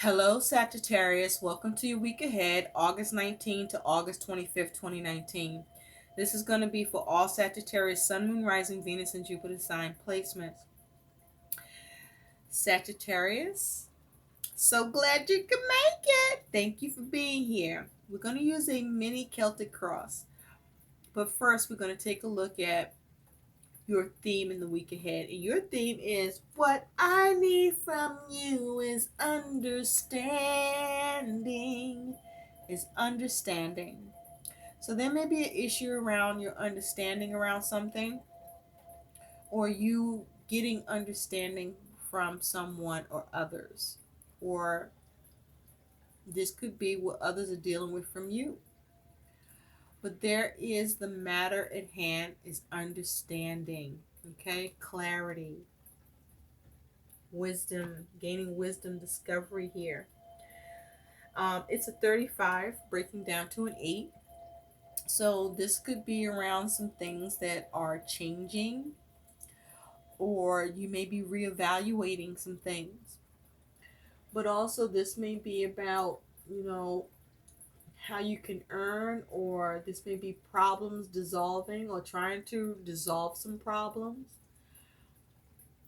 Hello, Sagittarius. Welcome to your week ahead, August 19th to August 25th, 2019. This is going to be for all Sagittarius, Sun, Moon, Rising, Venus, and Jupiter sign placements. Sagittarius, so glad you could make it. Thank you for being here. We're going to use a mini Celtic cross. But first, we're going to take a look at your theme in the week ahead. And your theme is what I need from you is understanding. Is understanding. So there may be an issue around your understanding around something, or you getting understanding from someone or others, or this could be what others are dealing with from you. But there is the matter at hand is understanding, okay? Clarity, wisdom, gaining wisdom, discovery here. It's a 35 breaking down to an 8. So this could be around some things that are changing, or you may be reevaluating some things. But also this may be about, how you can earn, or this may be problems dissolving or trying to dissolve some problems.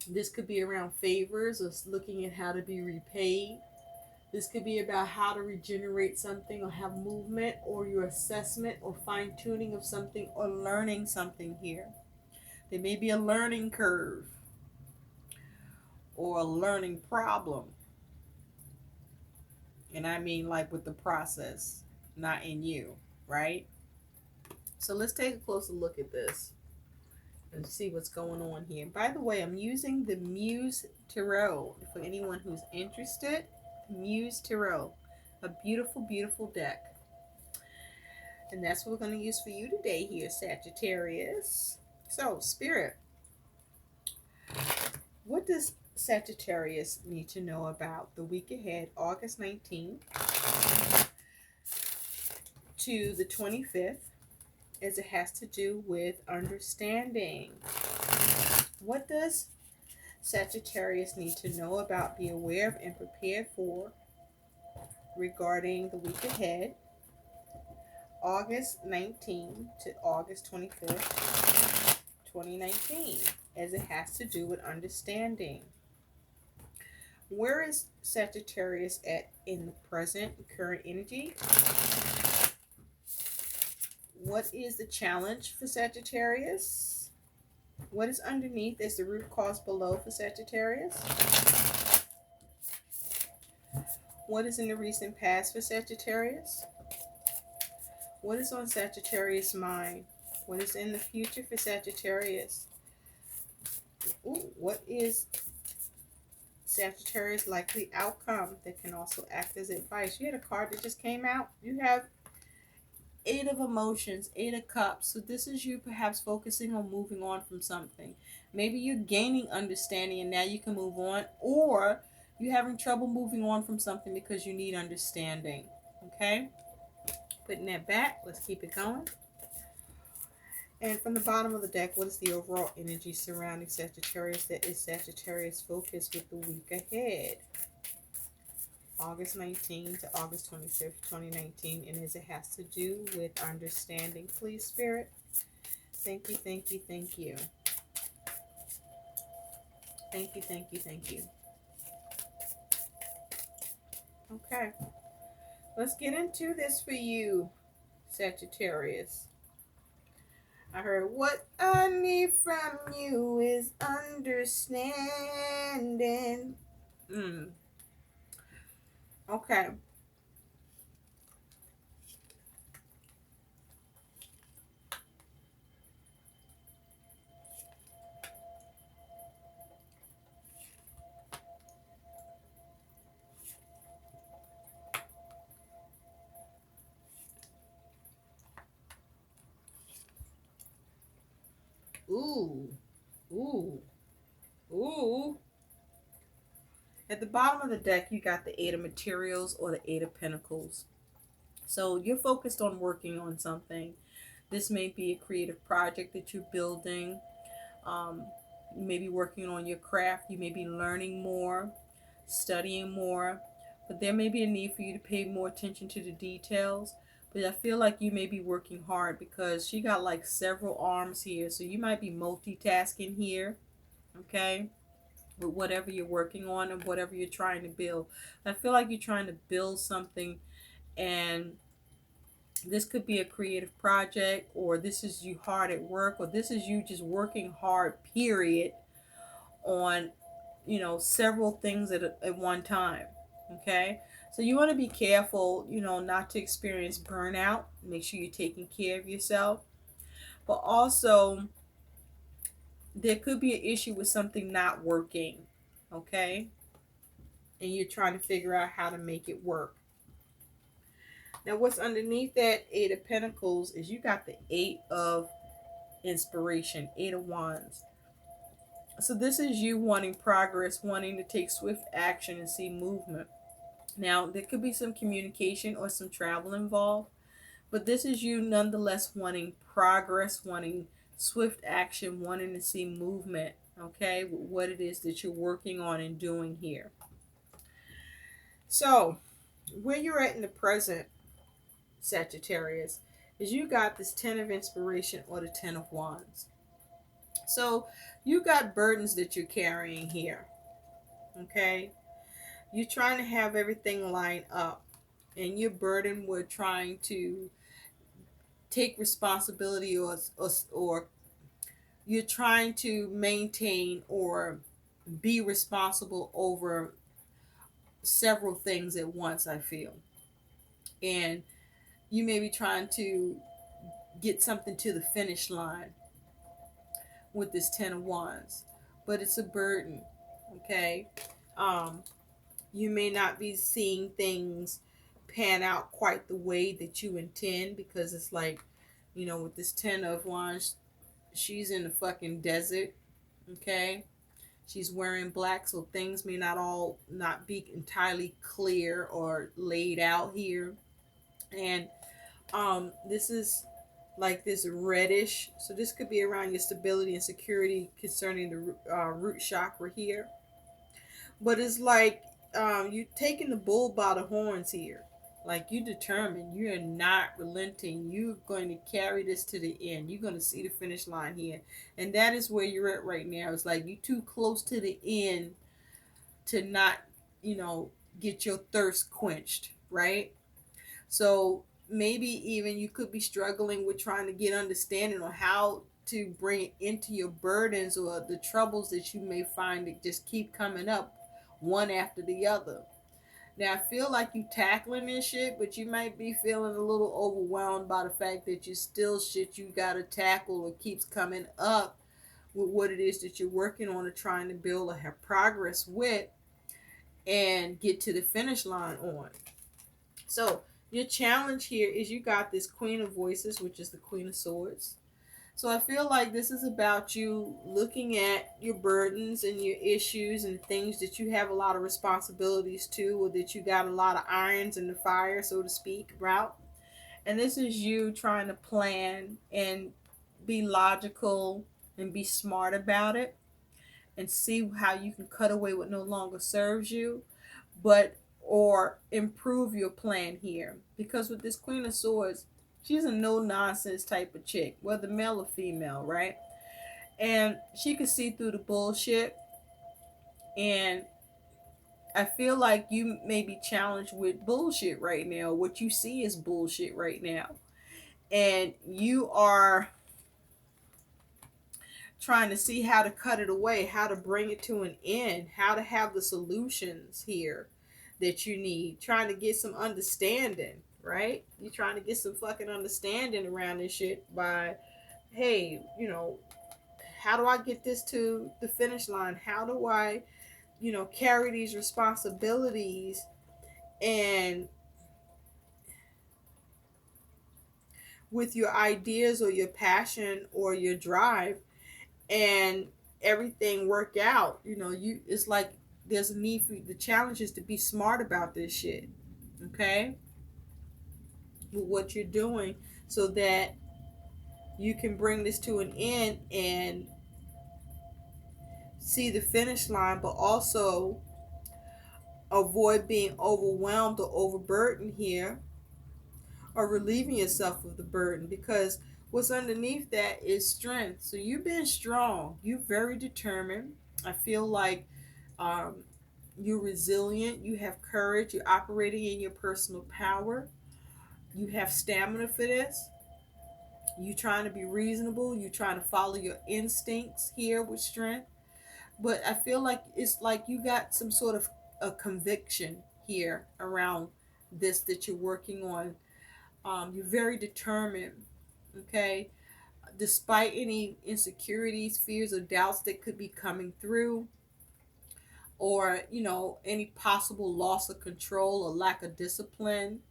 This could be around favors or looking at how to be repaid. This could be about how to regenerate something or have movement, or your assessment or fine tuning of something, or learning something here. There may be a learning curve or a learning problem. And I mean like with the process, not in you, right? So let's take a closer look at this and see what's going on here. By the way, I'm using the Muse Tarot for anyone who's interested. Muse Tarot, a beautiful, beautiful deck. And that's what we're going to use for you today here, Sagittarius. So, Spirit, what does Sagittarius need to know about the week ahead, August 19th to the 25th, as it has to do with understanding? What does Sagittarius need to know about, be aware of, and prepared for regarding the week ahead, August 19th to August 25th, 2019, as it has to do with understanding? Where is Sagittarius at in the present current energy? What is the challenge for Sagittarius? What is underneath as the root cause below for Sagittarius? What is in the recent past for Sagittarius? What is on Sagittarius' mind? What is in the future for Sagittarius? Ooh, what is Sagittarius' likely outcome that can also act as advice? You had a card that just came out. You have 8 of emotions, 8 of cups. So this is you perhaps focusing on moving on from something. Maybe you're gaining understanding and now you can move on, or you're having trouble moving on from something because you need understanding. Okay? Putting that back, let's keep it going. And from the bottom of the deck, what is the overall energy surrounding Sagittarius that is Sagittarius focus with the week ahead? August 19th to August 25th, 2019, and as it has to do with understanding. Please, Spirit. Thank you, thank you, thank you. Thank you, thank you, thank you. Okay. Let's get into this for you, Sagittarius. I heard what I need from you is understanding. Okay. Ooh. Ooh. Ooh. At the bottom of the deck, you got the 8 of materials or the 8 of pentacles. So you're focused on working on something. This may be a creative project that you're building. You may be working on your craft. You may be learning more, studying more, but there may be a need for you to pay more attention to the details. But I feel like you may be working hard because she got like several arms here, so you might be multitasking here, okay, with whatever you're working on and whatever you're trying to build. I feel like you're trying to build something, and this could be a creative project, or this is you hard at work, or this is you just working hard, period, on, several things at one time. Okay. So you want to be careful, not to experience burnout. Make sure you're taking care of yourself. But also, there could be an issue with something not working. Okay. And you're trying to figure out how to make it work. Now, what's underneath that Eight of Pentacles is you got the Eight of Inspiration, Eight of Wands. So this is you wanting progress, wanting to take swift action and see movement. Now, there could be some communication or some travel involved, but this is you nonetheless wanting progress, wanting swift action, wanting to see movement, okay, with what it is that you're working on and doing here. So, where you're at in the present, Sagittarius, is you got this Ten of Inspiration or the Ten of Wands. So, you got burdens that you're carrying here, okay? You're trying to have everything line up, and you're burdened with trying to take responsibility, or you're trying to maintain or be responsible over several things at once, I feel. And you may be trying to get something to the finish line with this Ten of Wands, but it's a burden, okay? You may not be seeing things pan out quite the way that you intend, because it's like, with this Ten of Wands, she's in the fucking desert, okay? She's wearing black, so things may not be entirely clear or laid out here. And this is like this reddish, so this could be around your stability and security concerning the root chakra here. But it's like you taking the bull by the horns here. Like, you determined, you're not relenting, you're going to carry this to the end, you're going to see the finish line here. And that is where you're at right now. It's like you're too close to the end to not, get your thirst quenched, right? So maybe even you could be struggling with trying to get understanding on how to bring it into your burdens, or the troubles that you may find that just keep coming up one after the other. Now, I feel like you tackling this shit, but you might be feeling a little overwhelmed by the fact that you still shit you gotta tackle or keeps coming up with what it is that you're working on or trying to build or have progress with and get to the finish line on. So your challenge here is you got this Queen of Voices, which is the Queen of Swords. So I feel like this is about you looking at your burdens and your issues and things that you have a lot of responsibilities to, or that you got a lot of irons in the fire, so to speak, route. And this is you trying to plan and be logical and be smart about it, and see how you can cut away what no longer serves you, but or improve your plan here. Because with this Queen of Swords, she's a no nonsense type of chick, whether male or female, right? And she can see through the bullshit. And I feel like you may be challenged with bullshit right now. What you see is bullshit right now. And you are trying to see how to cut it away, how to bring it to an end, how to have the solutions here that you need, trying to get some understanding, right? You're trying to get some fucking understanding around this shit by, hey, how do I get this to the finish line? How do I, carry these responsibilities and with your ideas or your passion or your drive, and everything work out? It's like there's a need for the challenge is to be smart about this shit, okay, with what you're doing, so that you can bring this to an end and see the finish line, but also avoid being overwhelmed or overburdened here, or relieving yourself of the burden, because what's underneath that is strength. So you've been strong, you're very determined. I feel like um, you're resilient, you have courage, you're operating in your personal power, you have stamina for this. You trying to be reasonable, you trying to follow your instincts here with strength. But I feel like it's like you got some sort of a conviction here around this that you're working on. You're very determined, okay? Despite any insecurities, fears, or doubts that could be coming through, or any possible loss of control or lack of discipline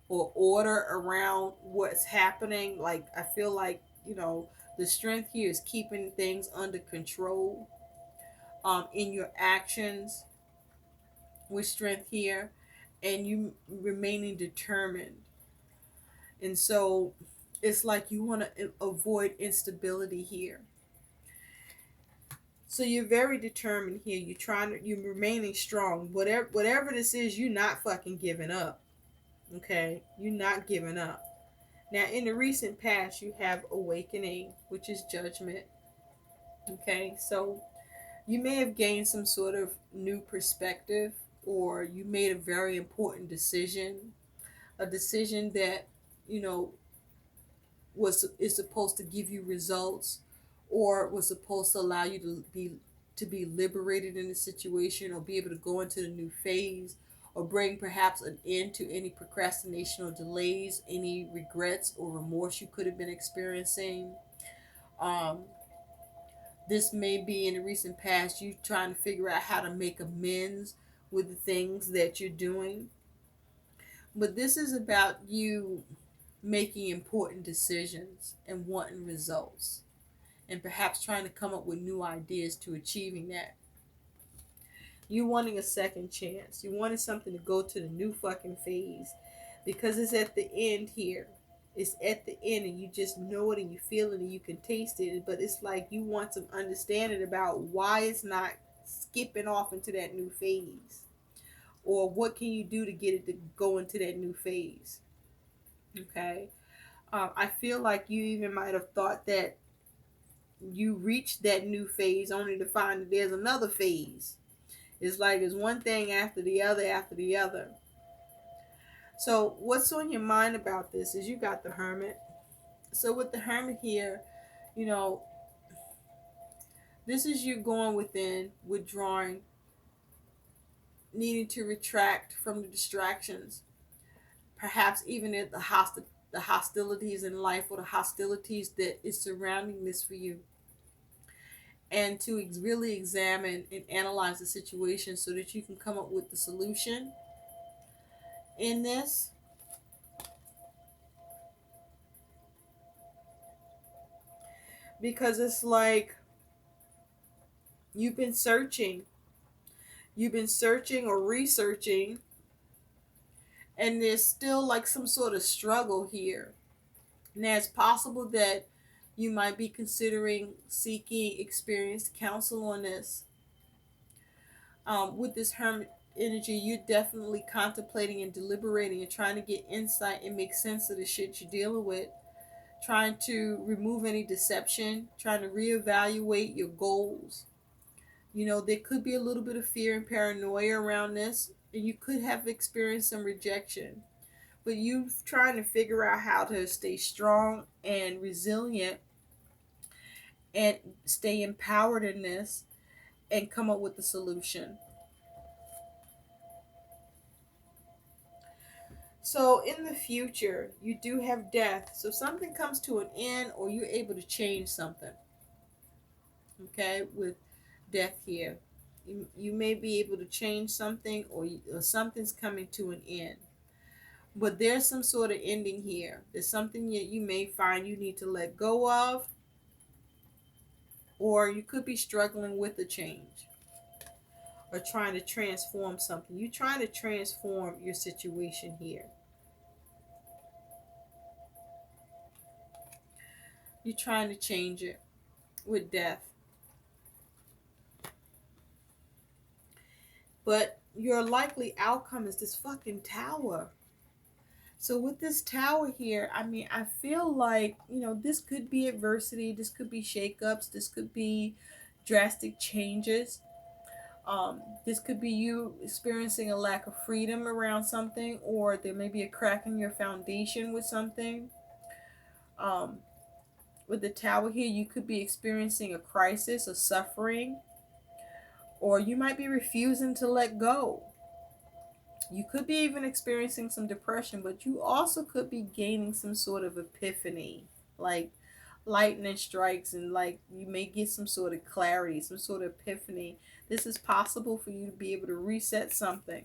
or order around what's happening. Like, I feel like the strength here is keeping things under control in your actions with strength here, and you remaining determined. And so it's like you want to avoid instability here. So you're very determined here. You're remaining strong. Whatever this is, you're not fucking giving up. Okay? You're not giving up. Now, in the recent past, you have awakening, which is judgment. Okay? So you may have gained some sort of new perspective, or you made a very important decision, a decision that, you know, is supposed to give you results, or was supposed to allow you to be liberated in the situation, or be able to go into the new phase, or bring perhaps an end to any procrastination or delays, any regrets or remorse you could have been experiencing. um, this may be in the recent past you trying to figure out how to make amends with the things that you're doing. But this is about you making important decisions and wanting results, and perhaps trying to come up with new ideas to achieving that. You wanting a second chance. You wanted something to go to the new fucking phase, because it's at the end here. It's at the end, and you just know it, and you feel it, and you can taste it. But it's like you want some understanding about why it's not skipping off into that new phase, or what can you do to get it to go into that new phase. Okay. I feel like you even might have thought that you reached that new phase only to find that there's another phase. It's like it's one thing after the other after the other. So what's on your mind about this is you got the Hermit. So with the Hermit here, you know, this is you going within, withdrawing, needing to retract from the distractions, perhaps even at the hostilities in life, or the hostilities that is surrounding this for you, and to really examine and analyze the situation so that you can come up with the solution in this. Because it's like you've been searching, or researching, and there's still like some sort of struggle here. Now, it's possible that you might be considering seeking experienced counsel on this. With this Hermit energy, you're definitely contemplating and deliberating and trying to get insight and make sense of the shit you're dealing with, trying to remove any deception, trying to reevaluate your goals. There could be a little bit of fear and paranoia around this, and you could have experienced some rejection. But you trying to figure out how to stay strong and resilient and stay empowered in this, and come up with the solution. So in the future, you do have death. So something comes to an end, or you're able to change something. Okay, with death here. You may be able to change something, or something's coming to an end. But there's some sort of ending here. There's something that you may find you need to let go of, or you could be struggling with a change, or trying to transform something. You're trying to transform your situation here. You're trying to change it with death. But your likely outcome is this fucking tower. So with this tower here, I mean, I feel like, this could be adversity, this could be shakeups, this could be drastic changes. This could be you experiencing a lack of freedom around something, or there may be a crack in your foundation with something. Um, with the tower here, you could be experiencing a crisis, a suffering, or you might be refusing to let go. You could be even experiencing some depression, but you also could be gaining some sort of epiphany, like lightning strikes, and like you may get some sort of clarity, some sort of epiphany. This is possible for you to be able to reset something.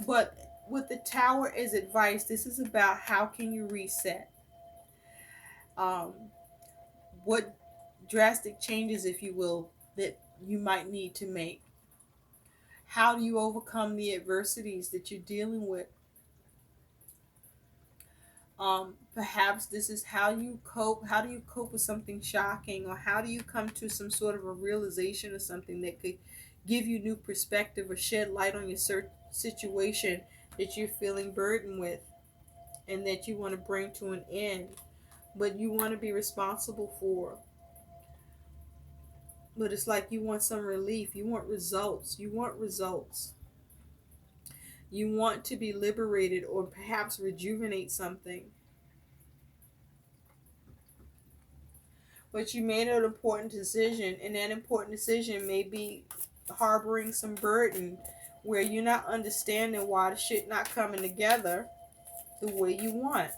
But with the tower as advice, this is about how can you reset. Um, what drastic changes, if you will, that you might need to make. How do you overcome the adversities that you're dealing with? Perhaps this is how you cope. How do you cope with something shocking, or how do you come to some sort of a realization of something that could give you new perspective or shed light on your situation that you're feeling burdened with and that you want to bring to an end, but you want to be responsible for. But it's like you want some relief. You want results. You want results. You want to be liberated or perhaps rejuvenate something. But you made an important decision, and that important decision may be harboring some burden where you're not understanding why the shit not coming together the way you want,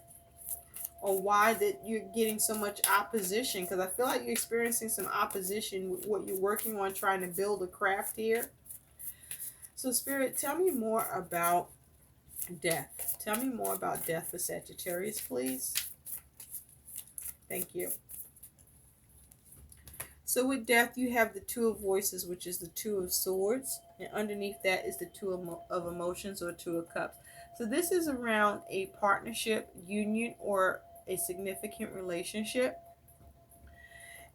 or why that you're getting so much opposition, because I feel like you're experiencing some opposition with what you're working on trying to build a craft here. So Spirit, tell me more about death. Tell me more about death for Sagittarius, please. Thank you. So with death, you have the Two of Voices, which is the Two of Swords, and underneath that is the Two of Emotions, or Two of Cups. So this is around a partnership, union, or a significant relationship.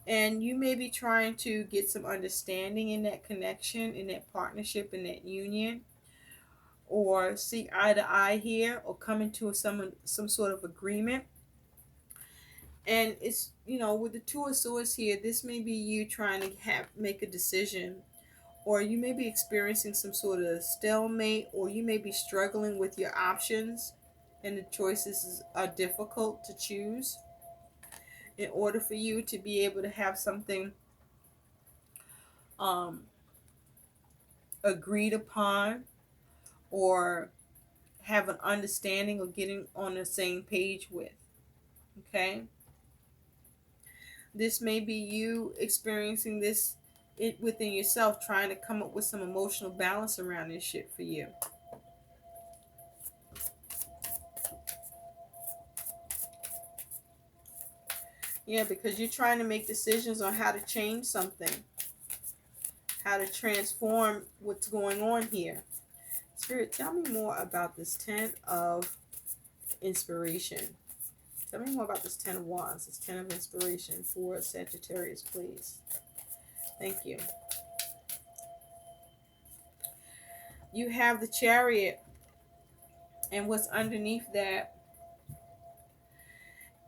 And you may be trying to get some understanding in that connection, in that partnership, in that union, or see eye to eye here, or come into some sort of agreement. And it's, with the Two of Swords here, this may be you trying to make a decision, or you may be experiencing some sort of stalemate, or you may be struggling with your options and the choices are difficult to choose. In order for you to be able to have something um, agreed upon, or have an understanding, or getting on the same page with. Okay? This may be you experiencing this within yourself, trying to come up with some emotional balance around this shit for you. Yeah, because you're trying to make decisions on how to change something, how to transform what's going on here. Spirit, tell me more about this Ten of Inspiration. Tell me more about this Ten of Wands, this Ten of Inspiration for Sagittarius, please. Thank you. You have the Chariot, and what's underneath that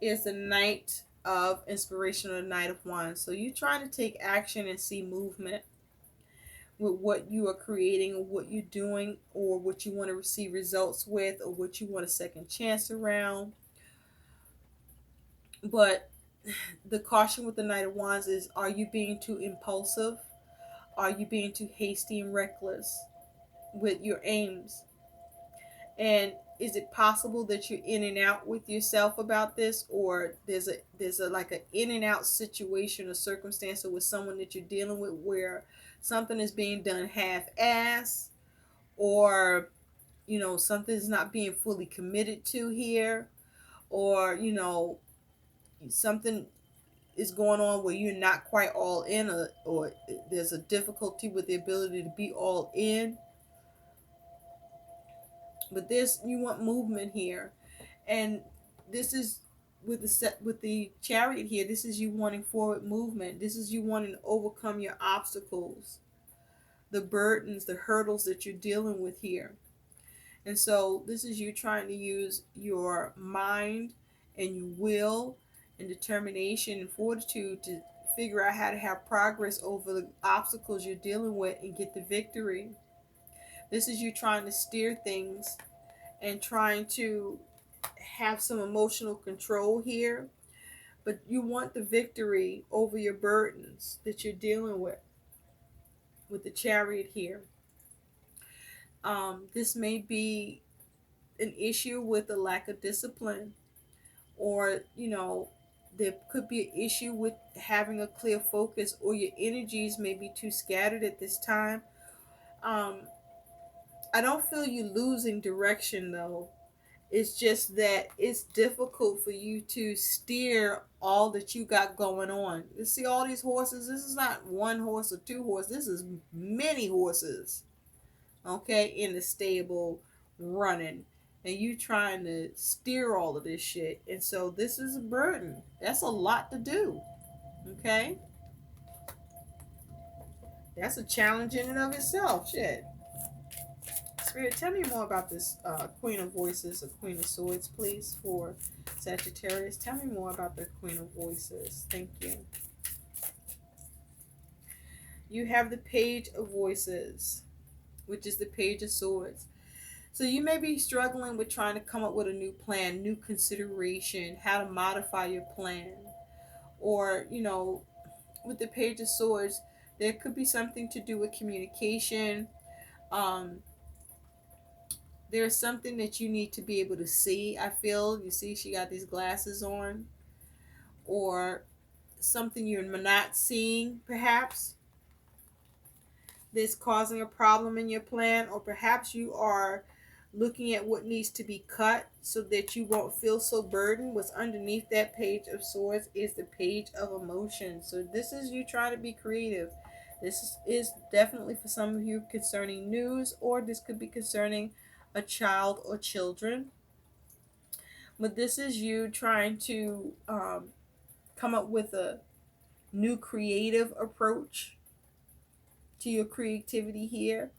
is the Knight of Inspiration, or the Knight of Wands. So you're trying to take action and see movement with what you are creating, or what you're doing, or what you want to receive results with, or what you want a second chance around. But the caution with the Knight of Wands is, are you being too impulsive? Are you being too hasty and reckless with your aims? And is it possible that you're in and out with yourself about this, or there's a like an in and out situation or circumstance, or with someone that you're dealing with, where something is being done half-ass, or something's not being fully committed to here, or something is going on where you're not quite all in, or there's a difficulty with the ability to be all in. But you want movement here, and this is with the Chariot here, this is you wanting forward movement. This is you wanting to overcome your obstacles, the burdens, the hurdles that you're dealing with here. And so this is you trying to use your mind and your will and determination and fortitude to figure out how to have progress over the obstacles you're dealing with and get the victory. This is you trying to steer things and trying to have some emotional control here, but you want the victory over your burdens that you're dealing with the Chariot here. This may be an issue with a lack of discipline, or there could be an issue with having a clear focus, or your energies may be too scattered at this time. I don't feel you losing direction though. It's just that it's difficult for you to steer all that you got going on. You see all these horses? This is not one horse or two horses. This is many horses, okay, in the stable running. And you trying to steer all of this shit. And so this is a burden. That's a lot to do, okay? That's a challenge in and of itself, shit. Spirit, tell me more about this Queen of Voices, or Queen of Swords, please, for Sagittarius. Tell me more about the Queen of Voices. Thank you. You have the Page of Voices, which is the Page of Swords. So you may be struggling with trying to come up with a new plan, new consideration, how to modify your plan. Or, with the Page of Swords, there could be something to do with communication. There's something that you need to be able to see. I feel, you see she got these glasses on, or something you're not seeing perhaps that's causing a problem in your plan, or perhaps you are looking at what needs to be cut so that you won't feel so burdened. What's underneath that Page of Swords is the Page of Emotions. So this is you trying to be creative. This is definitely for some of you concerning news, or this could be concerning a child or children. But this is you trying to come up with a new creative approach to your creativity here.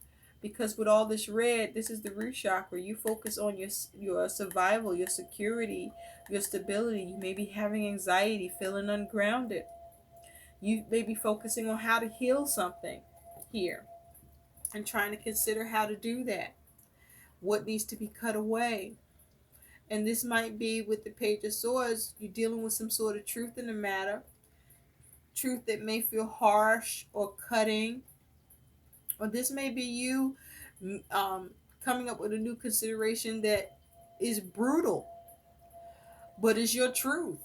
Because with all this red, this is the root chakra. You focus on your survival, your security, your stability. You may be having anxiety, feeling ungrounded. You may be focusing on how to heal something here and trying to consider how to do that. What needs to be cut away. And this might be with the Page of Swords, you're dealing with some sort of truth in the matter. Truth that may feel harsh or cutting. Or this may be you coming up with a new consideration that is brutal, but is your truth.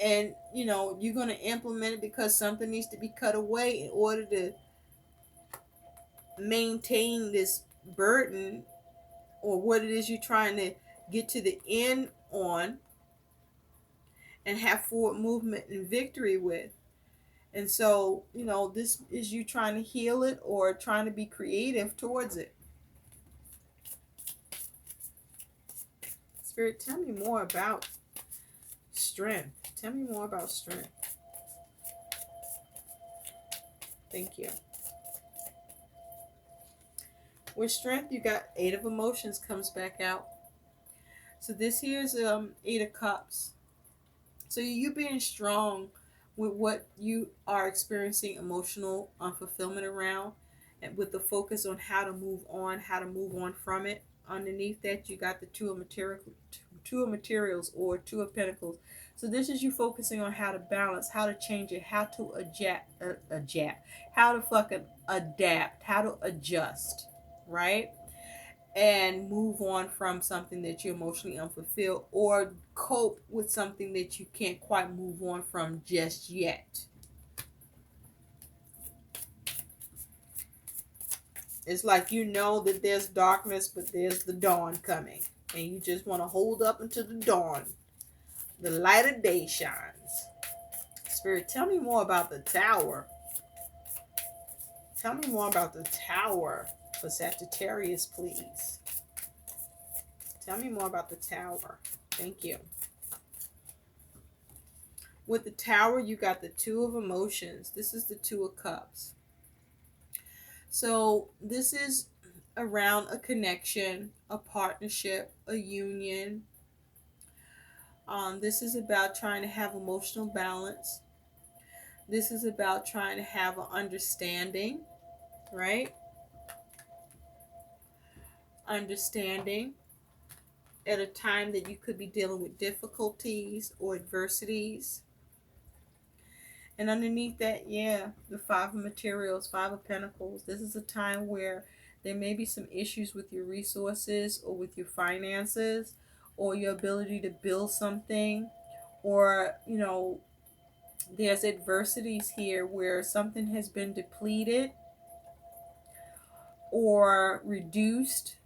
And, you're going to implement it because something needs to be cut away in order to maintain this burden, or what it is you're trying to get to the end on and have forward movement and victory with. And so, this is you trying to heal it or trying to be creative towards it. Spirit, tell me more about strength. Tell me more about strength. Thank you. With strength, you got Eight of Emotions comes back out. So this here is Eight of Cups. So you being strong with what you are experiencing emotional unfulfillment around, and with the focus on how to move on from it. Underneath that, you got the Two of Materials or Two of Pentacles. So this is you focusing on how to balance, how to change it, how to how to fucking adapt, how to adjust, right? And move on from something that you're emotionally unfulfilled, or cope with something that you can't quite move on from just yet. It's like that there's darkness, but there's the dawn coming. And you just want to hold up until the dawn. The light of day shines. Spirit, tell me more about the Tower. Tell me more about the Tower for Sagittarius, please. Tell me more about the Tower. Thank you. With the Tower, you got the Two of Emotions. This is the Two of Cups. So this is around a connection, a partnership, a union. This is about trying to have emotional balance. This is about trying to have an understanding, right? Understanding at a time that you could be dealing with difficulties or adversities. And underneath that, yeah, the Five of Materials, Five of Pentacles. This is a time where there may be some issues with your resources or with your finances or your ability to build something, or, there's adversities here where something has been depleted or reduced,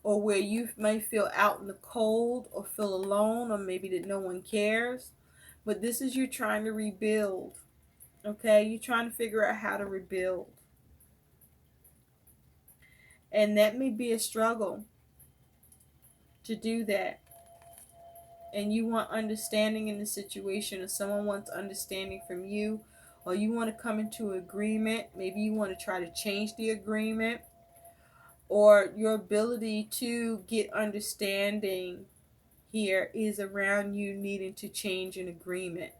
or where you may feel out in the cold or feel alone, or maybe that no one cares. But this is you trying to rebuild. Okay, you're trying to figure out how to rebuild. And that may be a struggle to do that. And you want understanding in the situation, or someone wants understanding from you, or you want to come into agreement. Maybe you want to try to change the agreement, or your ability to get understanding here is around you needing to change an agreement,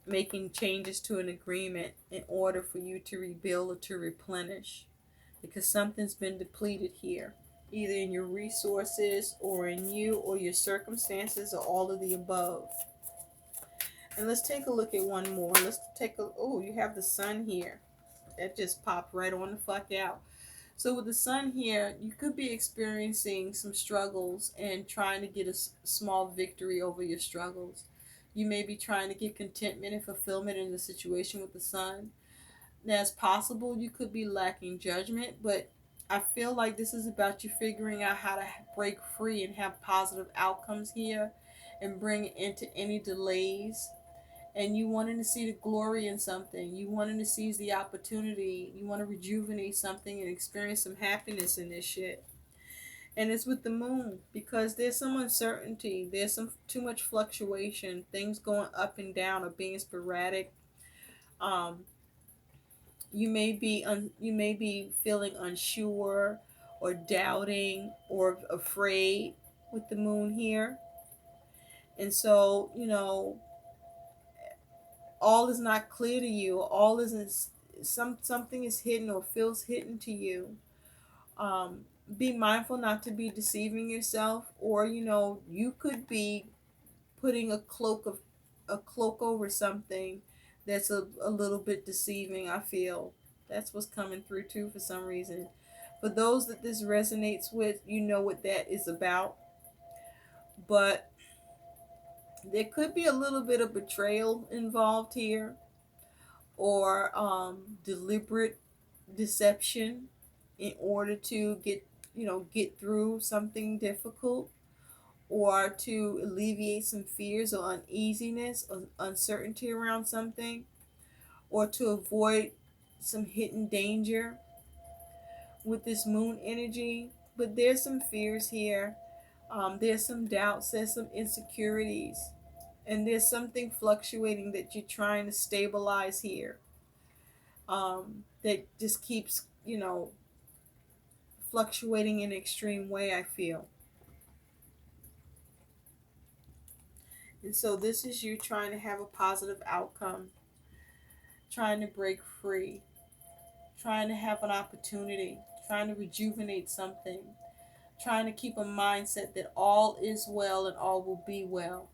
making changes to an agreement in order for you to rebuild or to replenish, because something's been depleted here, either in your resources or in you or your circumstances, or all of the above. And let's take a look at one more. Let's take a, oh, you have the Sun here. That just popped right on the fuck out. So with the Sun here, you could be experiencing some struggles and trying to get a small victory over your struggles. You may be trying to get contentment and fulfillment in the situation with the Sun. Now, it's possible you could be lacking judgment, but I feel like this is about you figuring out how to break free and have positive outcomes here and bring it into any delays. And you wanting to see the glory in something. You wanting to seize the opportunity. You want to rejuvenate something and experience some happiness in this shit. And it's with the Moon, because there's some uncertainty. There's some too much fluctuation. Things going up and down or being sporadic. You may be feeling unsure or doubting or afraid with the Moon here. And so, all is not clear to you. All isn't, something is hidden or feels hidden to you. Be mindful not to be deceiving yourself, or you could be putting a cloak over something that's a little bit deceiving. I feel that's what's coming through too for some reason. For those that this resonates with, you know what that is about. But there could be a little bit of betrayal involved here, or deliberate deception in order to get through something difficult, or to alleviate some fears or uneasiness or uncertainty around something, or to avoid some hidden danger with this Moon energy. But there's some fears here. There's some doubts, there's some insecurities, and there's something fluctuating that you're trying to stabilize here, that just keeps, fluctuating in an extreme way, I feel. And so this is you trying to have a positive outcome, trying to break free, trying to have an opportunity, trying to rejuvenate something, trying to keep a mindset that all is well and all will be well.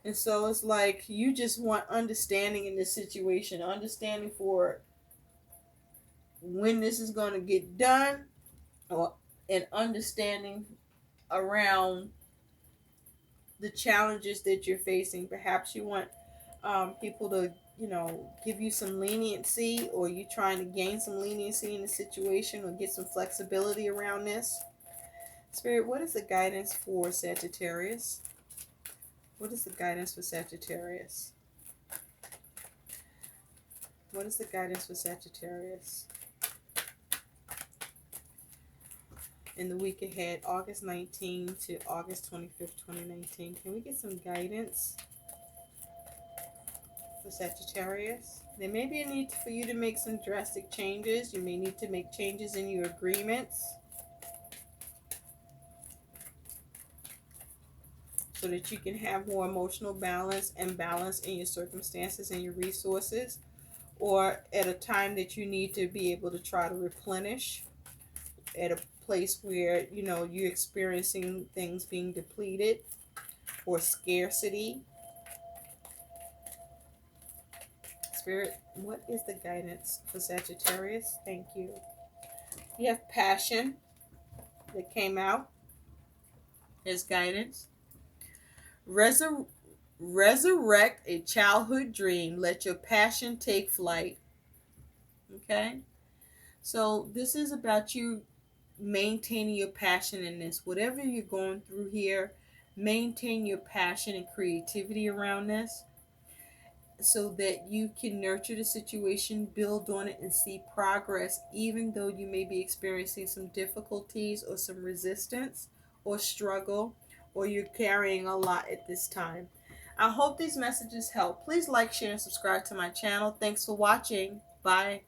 And so it's like you just want understanding in this situation, understanding for when this is going to get done, or an understanding around the challenges that you're facing. Perhaps you want people to, give you some leniency, or you trying to gain some leniency in the situation, or get some flexibility around this. Spirit, what is the guidance for Sagittarius? What is the guidance for Sagittarius? What is the guidance for Sagittarius? in the week ahead, August 19th to August 25th, 2019. Can we get some guidance for Sagittarius? There may be a need for you to make some drastic changes. You may need to make changes in your agreements so that you can have more emotional balance and balance in your circumstances and your resources, or at a time that you need to be able to try to replenish at a place where you're experiencing things being depleted or scarcity. Spirit, what is the guidance for Sagittarius? Thank you. You have passion that came out as guidance. Resurrect a childhood dream. Let your passion take flight. Okay? So this is about you maintaining your passion in this. Whatever you're going through here, maintain your passion and creativity around this so that you can nurture the situation, build on it, and see progress, even though you may be experiencing some difficulties or some resistance or struggle, or you're carrying a lot at this time. I hope these messages help. Please like, share, and subscribe to my channel. Thanks for watching. Bye.